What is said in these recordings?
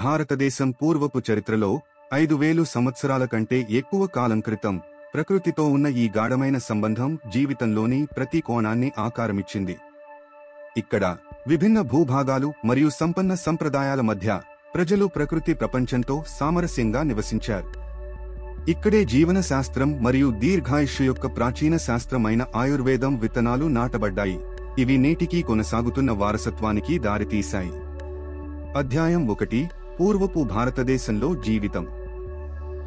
భారతదేశం పూర్వపు చరిత్రలో 5000 సంవత్సరాల కంటే ఎక్కువ కాలం క్రితం ప్రకృతితో ఉన్న ఈ గాఢమైన సంబంధం జీవితంలోని ప్రతి కోణాన్ని ఆకారమిచ్చింది. ఇక్కడ విభిన్న భూభాగాలు మరియు సంపన్న సంప్రదాయాల మధ్య ప్రజలు ప్రకృతి ప్రపంచంతో సామరస్యంగా నివసించారు. ఇక్కడే జీవన శాస్త్రం మరియు దీర్ఘాయుష్షు యొక్క ప్రాచీన శాస్త్రమైన ఆయుర్వేదం విత్తనాలు నాటబడ్డాయి. ఇవి నేటికీ కొనసాగుతున్న వారసత్వానికి దారితీశాయి. అధ్యాయం 1 పూర్వపు భారతదేశంలో జీవితం.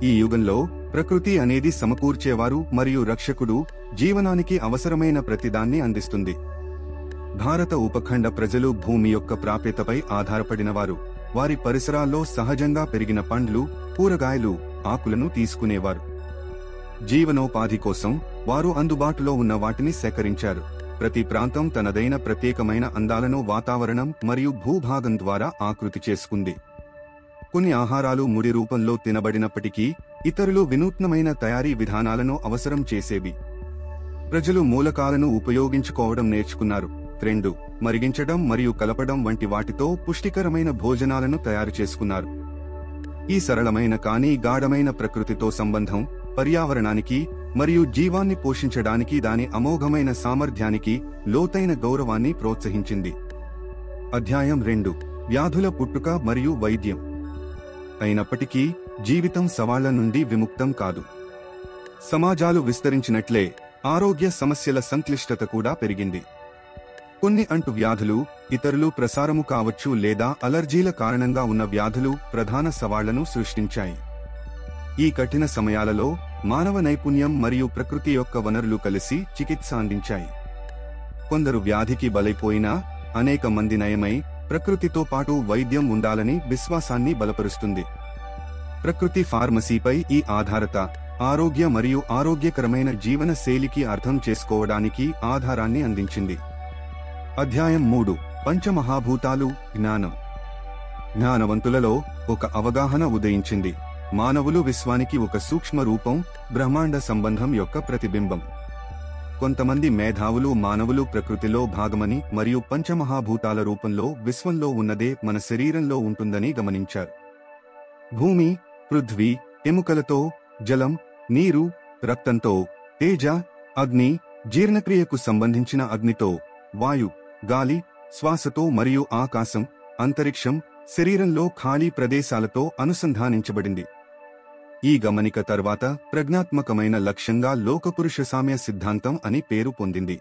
ఈ యుగంలో ప్రకృతి అనేది సమకూర్చేవారు మరియు రక్షకుడు, జీవనానికి అవసరమైన ప్రతిదాన్ని అందిస్తుంది. భారత ఉపఖండ ప్రజలు భూమి యొక్క ప్రాప్యతపై ఆధారపడినవారు. వారి పరిసరాల్లో సహజంగా పెరిగిన పండ్లు, కూరగాయలు, ఆకులను తీసుకునేవారు. జీవనోపాధి కోసం వారు అందుబాటులో ఉన్న వాటిని సేకరించారు. ప్రతి ప్రాంతం తనదైన ప్రత్యేకమైన అందాలను వాతావరణం మరియు భూభాగం ద్వారా ఆకృతి చేసుకుంది. కొన్ని ఆహారాలు ముడి రూపంలో తినబడినప్పటికీ ఇతరులు వినూత్నమైన తయారీ విధానాలను అవసరం చేసేవి. ప్రజలు మూలకాలను ఉపయోగించుకోవడం నేర్చుకున్నారు. 2 మరిగించడం మరియు కలపడం వంటి వాటితో పుష్టికరమైన భోజనాలను తయారు చేసుకున్నారు. ఈ సరళమైన కానీ గాఢమైన ప్రకృతితో సంబంధం పర్యావరణానికి మరియు జీవాన్ని పోషించడానికి దాని అమోఘమైన సామర్థ్యానికి లోతైన గౌరవాన్ని ప్రోత్సహించింది. అధ్యాయం 2 వ్యాధుల పుట్టుక మరియు వైద్యం. అయినప్పటికీ జీవితం సవాళ్ల నుండి విముక్తం కాదు. సమాజాలు విస్తరించినట్లే ఆరోగ్య సమస్యల సంక్లిష్టత కూడా పెరిగింది. కొన్ని అంటు వ్యాధులు, ఇతరులు ప్రసారము కావచ్చు లేదా అలర్జీల కారణంగా ఉన్న వ్యాధులు ప్రధాన సవాళ్లను సృష్టించాయి. ఈ కఠిన సమయాలలో మానవ నైపుణ్యం మరియు ప్రకృతి యొక్క వనరులు కలిసి చికిత్స అందించాయి. కొందరు వ్యాధికి బలైపోయినా అనేక మంది నయమై ప్రకృతితో పాటు వైద్యం ఉండాలని విశ్వాసాన్ని బలపరుస్తుంది. ప్రకృతి ఫార్మసీపై ఈ ఆధారత ఆరోగ్య మరియు ఆరోగ్యకరమైన జీవన శైలికి అర్థం చేసుకోవడానికి ఆధారాన్ని అందించింది. అధ్యాయం 3 పంచమహాభూతాలు జ్ఞానం. జ్ఞానవంతులలో ఒక అవగాహన ఉదయించింది. మానవులు విశ్వానికి ఒక సూక్ష్మ రూపం, బ్రహ్మాండ సంబంధం యొక్క ప్రతిబింబం. కొంతమంది మేధావులు మానవులు ప్రకృతిలో భాగమని మరియు పంచమహాభూతాల రూపంలో విశ్వంలో ఉన్నదే మన శరీరంలో ఉంటుందని గమనించారు. భూమి, పృథ్వీ, ఎముకలతో, జలం, నీరు, రక్తంతో, తేజ, అగ్ని, జీర్ణక్రియకు సంబంధించిన అగ్నితో, వాయు, గాలి, శ్వాసతో మరియు ఆకాశం, అంతరిక్షం, శరీరంలో ఖాళీ ప్రదేశాలతో అనుసంధానించబడింది. ఈ గమనిక తర్వాత ప్రజ్ఞాత్మకమైన లక్ష్యంగా లోకపురుష సామ్య సిద్ధాంతం అని పేరు పొందింది.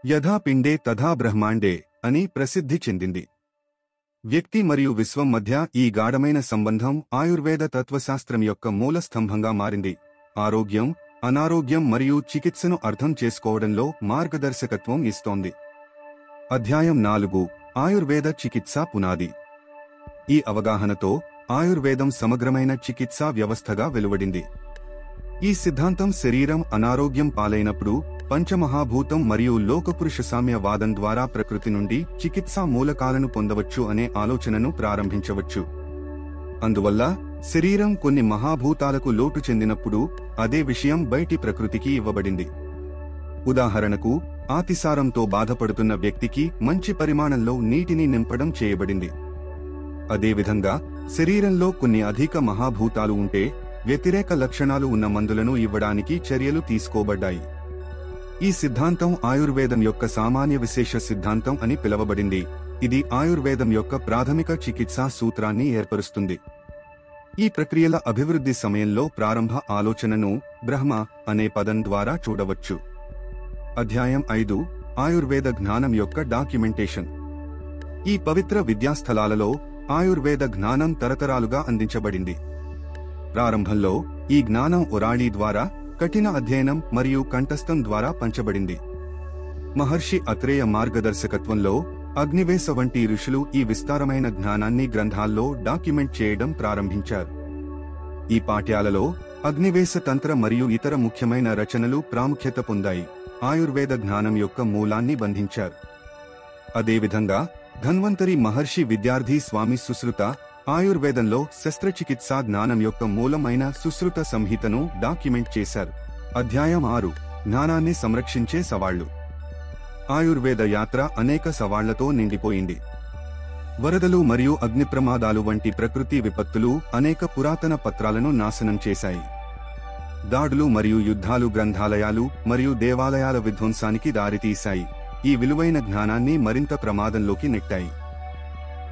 యథా పిండే తథా బ్రహ్మాండే అని ప్రసిద్ధి చెందింది. వ్యక్తి మరియు విశ్వం మధ్య ఈ గాఢమైన సంబంధం ఆయుర్వేద తత్వశాస్త్రం యొక్క మూల స్తంభంగా మారింది. ఆరోగ్యం, అనారోగ్యం మరియు చికిత్సను అర్థం చేసుకోవడంలో మార్గదర్శకత్వం ఇస్తోంది. అధ్యాయం 4 ఆయుర్వేద చికిత్సా పునాది. ఈ అవగాహనతో ఆయుర్వేదం సమగ్రమైన చికిత్సా వ్యవస్థగా వెలువడింది. ఈ సిద్ధాంతం శరీరం అనారోగ్యం పాలైనప్పుడు పంచమహాభూతం మరియు లోకపురుష సామ్య వాదం ద్వారా ప్రకృతి నుండి చికిత్సా మూలకాలను పొందవచ్చు అనే ఆలోచనను ప్రారంభించవచ్చు. అందువల్ల శరీరం కొన్ని మహాభూతాలకు లోటు చెందినప్పుడు అదే విషయం బయటి ప్రకృతికి ఇవ్వబడింది. ఉదాహరణకు అతిసారంతో బాధపడుతున్న వ్యక్తికి మంచి పరిమాణంలో నీటిని నింపడం చేయబడింది. అదేవిధంగా శరీరంలో కొన్ని అధిక మహాభూతాలు ఉంటే వ్యతిరేక లక్షణాలు ఉన్న మందులను ఇవ్వడానికి చర్యలు తీసుకోబడ్డాయి. ఈ సిద్ధాంతం ఆయుర్వేదం యొక్క సామాన్య విశేష సిద్ధాంతం అని పిలువబడింది. ఇది ఆయుర్వేదం యొక్క ప్రాథమిక చికిత్సా సూత్రాన్ని ఏర్పరుస్తుంది. ఈ ప్రక్రియల అభివృద్ధి సమయంలో ప్రారంభ ఆలోచనను బ్రహ్మ అనే పదం ద్వారా చూడవచ్చు. అధ్యాయం 5 ఆయుర్వేద జ్ఞానం యొక్క డాక్యుమెంటేషన్. ఈ పవిత్ర విద్యాస్థలాలలో ఆయుర్వేద జ్ఞానం తరతరాలుగా అందించబడింది. ప్రారంభంలో ఈ జ్ఞానం ఒరాళీ ద్వారా, కఠిన అధ్యయనం మరియు కంఠస్థం ద్వారా పంచబడింది. మహర్షి అత్రేయ మార్గదర్శకత్వంలో అగ్నివేశ వంటి ఋషులు ఈ విస్తారమైన జ్ఞానాన్ని గ్రంథాల్లో డాక్యుమెంట్ చేయడం ప్రారంభించారు. ఈ పాఠ్యాలలో అగ్నివేశ తంత్ర మరియు ఇతర ముఖ్యమైన రచనలు ప్రాముఖ్యత పొందాయి. ఆయుర్వేద జ్ఞానం యొక్క మూలాన్ని బంధించారు. అదేవిధంగా ధన్వంతరి మహర్షి విద్యార్థి స్వామి సుశ్రుత ఆయుర్వేదంలో శస్త్రచికిత్సా జ్ఞానం యొక్క మూలమైన సుశ్రుత సంహితను డాక్యుమెంట్ చేశారు. అధ్యాయం 6 జ్ఞానాన్ని సంరక్షించే సవాళ్లు. ఆయుర్వేద యాత్ర అనేక సవాళ్లతో నిండిపోయింది. వరదలు మరియు అగ్ని ప్రమాదాలు వంటి ప్రకృతి విపత్తులు అనేక పురాతన పత్రాలను నాశనం చేశాయి. దాడులు మరియు యుద్ధాలు గ్రంథాలయాలు మరియు దేవాలయాల విధ్వంసానికి దారితీశాయి. ఈ విలువైన జ్ఞానాన్ని మరింత ప్రమాదంలోకి నెట్టాయి.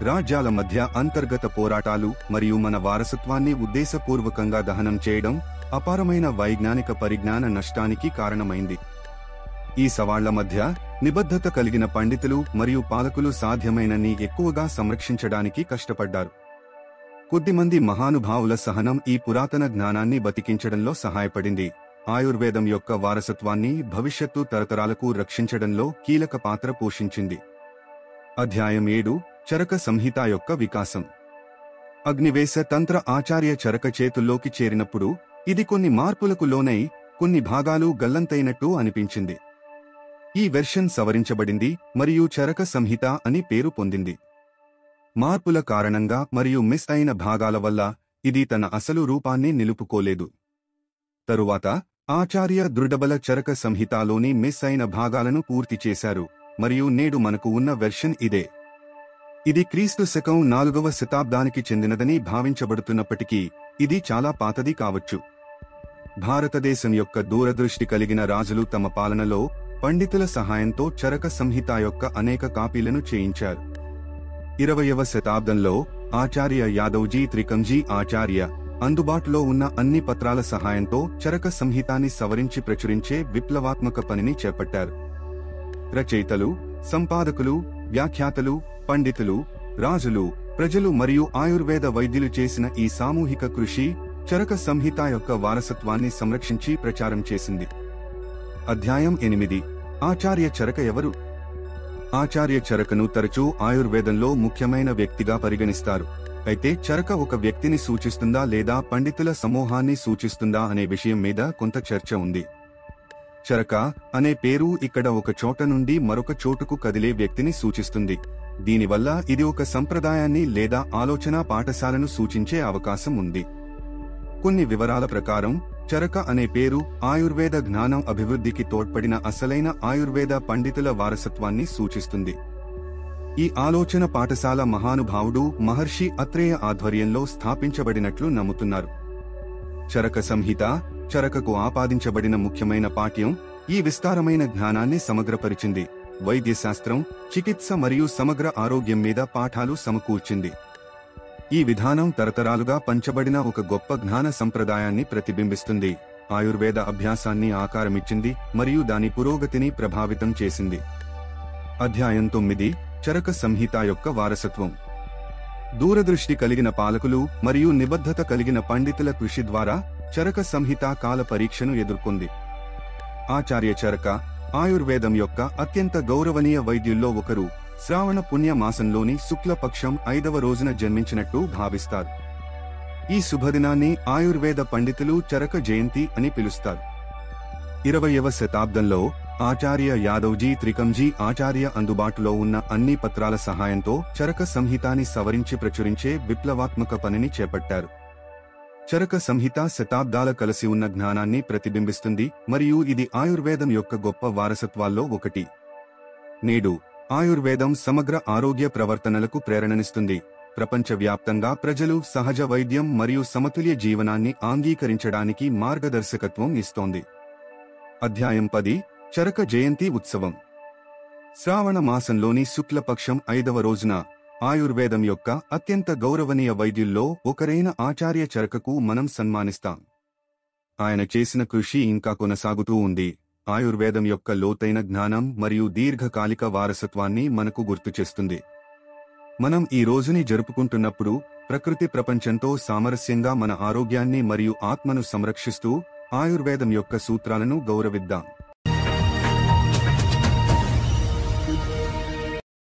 రాజ్యాల మధ్య అంతర్గత పోరాటాలు మరియు మన వారసత్వాన్ని ఉద్దేశపూర్వకంగా దహనం చేయడం అపారమైన వైజ్ఞానిక పరిజ్ఞాన నష్టానికి కారణమైంది. ఈ సవాళ్ల మధ్య నిబద్ధత కలిగిన పండితులు మరియు పాలకులు సాధ్యమైనన్ని ఎక్కువగా సంరక్షించడానికి కష్టపడ్డారు. కొద్దిమంది మహానుభావుల సహనం ఈ పురాతన జ్ఞానాన్ని బతికించడంలో సహాయపడింది. ఆయుర్వేదం యొక్క వారసత్వాన్ని భవిష్యత్తు తరతరాలకు రక్షించడంలో కీలక పాత్ర పోషించింది. అధ్యాయం 7 చరక సంహిత యొక్క వికాసం. అగ్నివేశ తంత్ర ఆచార్య చరక చేతుల్లోకి చేరినప్పుడు ఇది కొన్ని మార్పులకు లోనై కొన్ని భాగాలు గల్లంతైనట్టు అనిపించింది. ఈ వెర్షన్ సవరించబడింది మరియు చరక సంహిత అని పేరు పొందింది. మార్పుల కారణంగా మరియు మిస్ అయిన భాగాల వల్ల ఇది తన అసలు రూపాన్ని నిలుపుకోలేదు. తరువాత ఆచార్య దృఢబల చరక సంహితలోని మిస్ అయిన భాగాలను పూర్తి చేశారు మరియు నేడు మనకు ఉన్న వెర్షన్ ఇదే. ఇది క్రీస్తు శకం 4వ శతాబ్దానికి చెందినదని భావించబడుతున్నప్పటికీ ఇది చాలా పాతది కావచ్చు. భారతదేశం యొక్క దూరదృష్టి కలిగిన రాజులు తమ పాలనలో పండితుల సహాయంతో చరక సంహిత యొక్క అనేక కాపీలను చేయించారు. 20వ శతాబ్దంలో ఆచార్య యాదవ్జీ త్రికంజీ ఆచార్య అందుబాటులో ఉన్న అన్ని పత్రాల సహాయంతో చరక సంహితాన్ని సవరించి ప్రచురించే విప్లవాత్మక పనిని చేపట్టారు. రచయితలు, సంపాదకులు, వ్యాఖ్యాతలు, పండితులు, రాజులు, ప్రజలు మరియు ఆయుర్వేద వైద్యులు చేసిన ఈ సామూహిక కృషి చరక సంహిత యొక్క వారసత్వాన్ని సంరక్షించి ప్రచారం చేసింది. అధ్యాయం 8 ఆచార్య చరక ఎవరు? ఆచార్య చరకను తరచూ ఆయుర్వేదంలో ముఖ్యమైన వ్యక్తిగా పరిగణిస్తారు. అయితే చరక ఒక వ్యక్తిని సూచిస్తుందా లేదా పండితుల సమూహాన్ని సూచిస్తుందా అనే విషయం మీద కొంత చర్చ ఉంది. చరక అనే పేరు ఇక్కడ ఒక చోట నుండి మరొక చోటుకు కదిలే వ్యక్తిని సూచిస్తుంది. దీనివల్ల ఇది ఒక సంప్రదాయాన్ని లేదా ఆలోచనా పాఠశాలను సూచించే అవకాశం ఉంది. కొన్ని వివరాల ప్రకారం చరక అనే పేరు ఆయుర్వేద జ్ఞానం అభివృద్ధికి తోడ్పడిన అసలైన ఆయుర్వేద పండితుల వారసత్వాన్ని సూచిస్తుంది. ఈ ఆలోచన పాఠశాల మహానుభావుడు మహర్షి అత్రేయ ఆధ్వర్యంలో స్థాపించబడినట్లు నమ్ముతున్నారు. చరక సంహిత చరకకు ఆపాదించబడిన ముఖ్యమైన పాఠ్యం ఈ విస్తారమైన జ్ఞానాన్ని సమగ్రపరిచింది. వైద్యశాస్త్రం, చికిత్స మరియు సమగ్ర ఆరోగ్యం మీద పాఠాలు సమకూర్చింది. ఈ విధానం తరతరాలుగా పంచబడిన ఒక గొప్ప జ్ఞాన సంప్రదాయాన్ని ప్రతిబింబిస్తుంది. ఆయుర్వేద అభ్యాసాన్ని ఆకారమిచ్చింది మరియు దాని పురోగతిని ప్రభావితం చేసింది. అధ్యాయం 9 చరక సంహిత యొక్క వారసత్వం. దూరదృష్టి కలిగిన పాలకులు మరియు నిబద్ధత కలిగిన పండితుల కృషి ద్వారా చరక సంహిత కాల పరీక్షను ఎదుర్కొంది. ఆచార్య చరక ఆయుర్వేదం యొక్క అత్యంత గౌరవనీయ వైద్యుల్లో ఒకరు. శ్రావణ పుణ్య మాసంలోని శుక్లపక్షం 5వ రోజున జన్మించినట్టు భావిస్తారు. ఈ శుభదినాన్ని ఆయుర్వేద పండితులు చరక జయంతి అని పిలుస్తారు. 20వ శతాబ్దంలో ఆచార్య యాదవ్జీ త్రికంజీ ఆచార్య అందుబాటులో ఉన్న అన్ని పత్రాల సహాయంతో చరక సంహితాన్ని సవరించి ప్రచురించే విప్లవాత్మక పనిని చేపట్టారు. చరక సంహిత శతాబ్దాల కలిసి ఉన్న జ్ఞానాన్ని ప్రతిబింబిస్తుంది మరియు ఇది ఆయుర్వేదం యొక్క గొప్ప వారసత్వాల్లో ఒకటి. నేడు ఆయుర్వేదం సమగ్ర ఆరోగ్య ప్రవర్తనలకు ప్రేరణనిస్తుంది. ప్రపంచవ్యాప్తంగా ప్రజలు సహజ వైద్యం మరియు సమతుల్య జీవనాన్ని అంగీకరించడానికి మార్గదర్శకత్వం ఇస్తోంది. అధ్యాయం 10 చరక జయంతి ఉత్సవం. శ్రావణ మాసంలోని శుక్లపక్షం 5వ రోజున ఆయుర్వేదం యొక్క అత్యంత గౌరవనీయ వైద్యుల్లో ఒకరైన ఆచార్య చరకకు మనం సన్మానిస్తాం. ఆయన చేసిన కృషి ఇంకా కొనసాగుతూ ఉంది. ఆయుర్వేదం యొక్క లోతైన జ్ఞానం మరియు దీర్ఘకాలిక వారసత్వాన్ని మనకు గుర్తుచేస్తుంది. మనం ఈ రోజుని జరుపుకుంటున్నప్పుడు ప్రకృతి ప్రపంచంతో సామరస్యంగా మన ఆరోగ్యాన్ని మరియు ఆత్మను సంరక్షిస్తూ ఆయుర్వేదం యొక్క సూత్రాలను గౌరవిద్దాం.